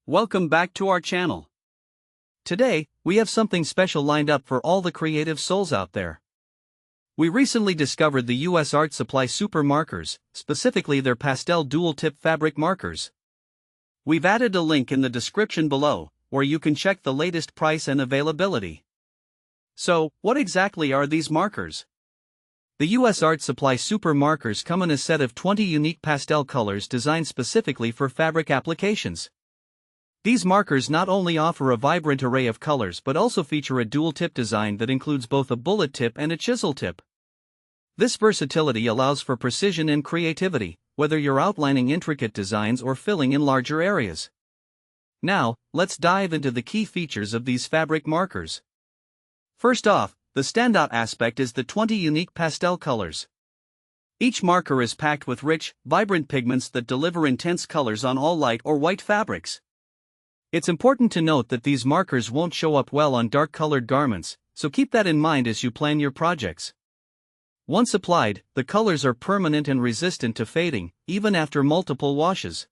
Welcome back to our channel. Today, we have something special lined up for all the creative souls out there. We recently discovered the US Art Supply Super Markers, specifically their Pastel dual-tip fabric markers. We've added a link in the description below, where you can check the latest price and availability. So, what exactly are these markers? The US Art Supply Super Markers come in a set of 20 unique pastel colors designed specifically for fabric applications. These markers not only offer a vibrant array of colors but also feature a dual-tip design that includes both a bullet tip and a chisel tip. This versatility allows for precision and creativity, whether you're outlining intricate designs or filling in larger areas. Now, let's dive into the key features of these fabric markers. First off, the standout aspect is the 20 unique pastel colors. Each marker is packed with rich, vibrant pigments that deliver intense colors on all light or white fabrics. It's important to note that these markers won't show up well on dark-colored garments, so keep that in mind as you plan your projects. Once applied, the colors are permanent and resistant to fading, even after multiple washes.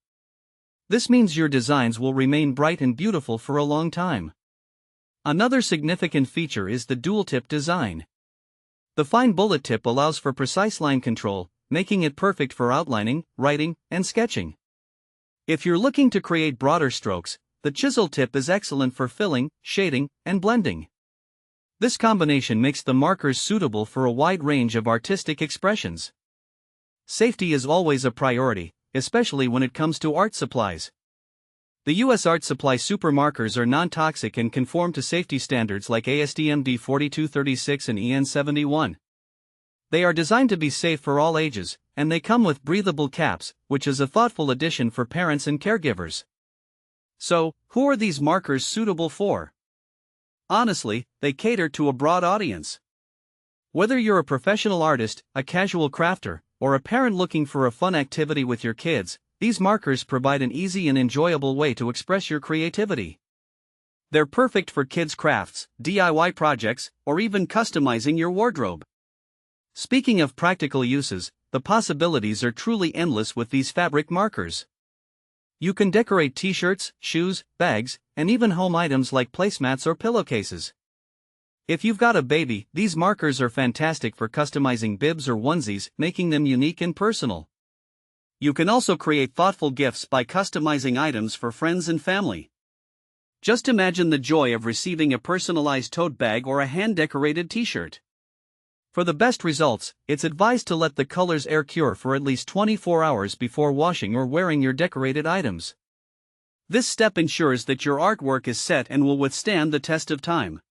This means your designs will remain bright and beautiful for a long time. Another significant feature is the dual-tip design. The fine bullet tip allows for precise line control, making it perfect for outlining, writing, and sketching. If you're looking to create broader strokes, the chisel tip is excellent for filling, shading, and blending. This combination makes the markers suitable for a wide range of artistic expressions. Safety is always a priority, especially when it comes to art supplies. The US Art Supply Super Markers are non-toxic and conform to safety standards like ASTM D4236 and EN 71. They are designed to be safe for all ages, and they come with breathable caps, which is a thoughtful addition for parents and caregivers. So, who are these markers suitable for? Honestly, they cater to a broad audience. Whether you're a professional artist, a casual crafter, or a parent looking for a fun activity with your kids, these markers provide an easy and enjoyable way to express your creativity. They're perfect for kids' crafts, DIY projects, or even customizing your wardrobe. Speaking of practical uses, the possibilities are truly endless with these fabric markers. You can decorate t-shirts, shoes, bags, and even home items like placemats or pillowcases. If you've got a baby, these markers are fantastic for customizing bibs or onesies, making them unique and personal. You can also create thoughtful gifts by customizing items for friends and family. Just imagine the joy of receiving a personalized tote bag or a hand-decorated t-shirt. For the best results, it's advised to let the colors air cure for at least 24 hours before washing or wearing your decorated items. This step ensures that your artwork is set and will withstand the test of time.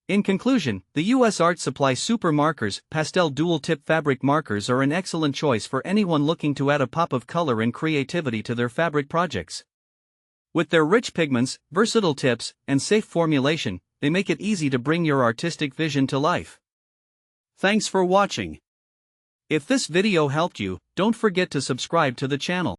In conclusion, the US Art Supply Super Markers Pastel Dual-Tip Fabric Markers are an excellent choice for anyone looking to add a pop of color and creativity to their fabric projects. With their rich pigments, versatile tips, and safe formulation, they make it easy to bring your artistic vision to life. Thanks for watching. If this video helped you, don't forget to subscribe to the channel.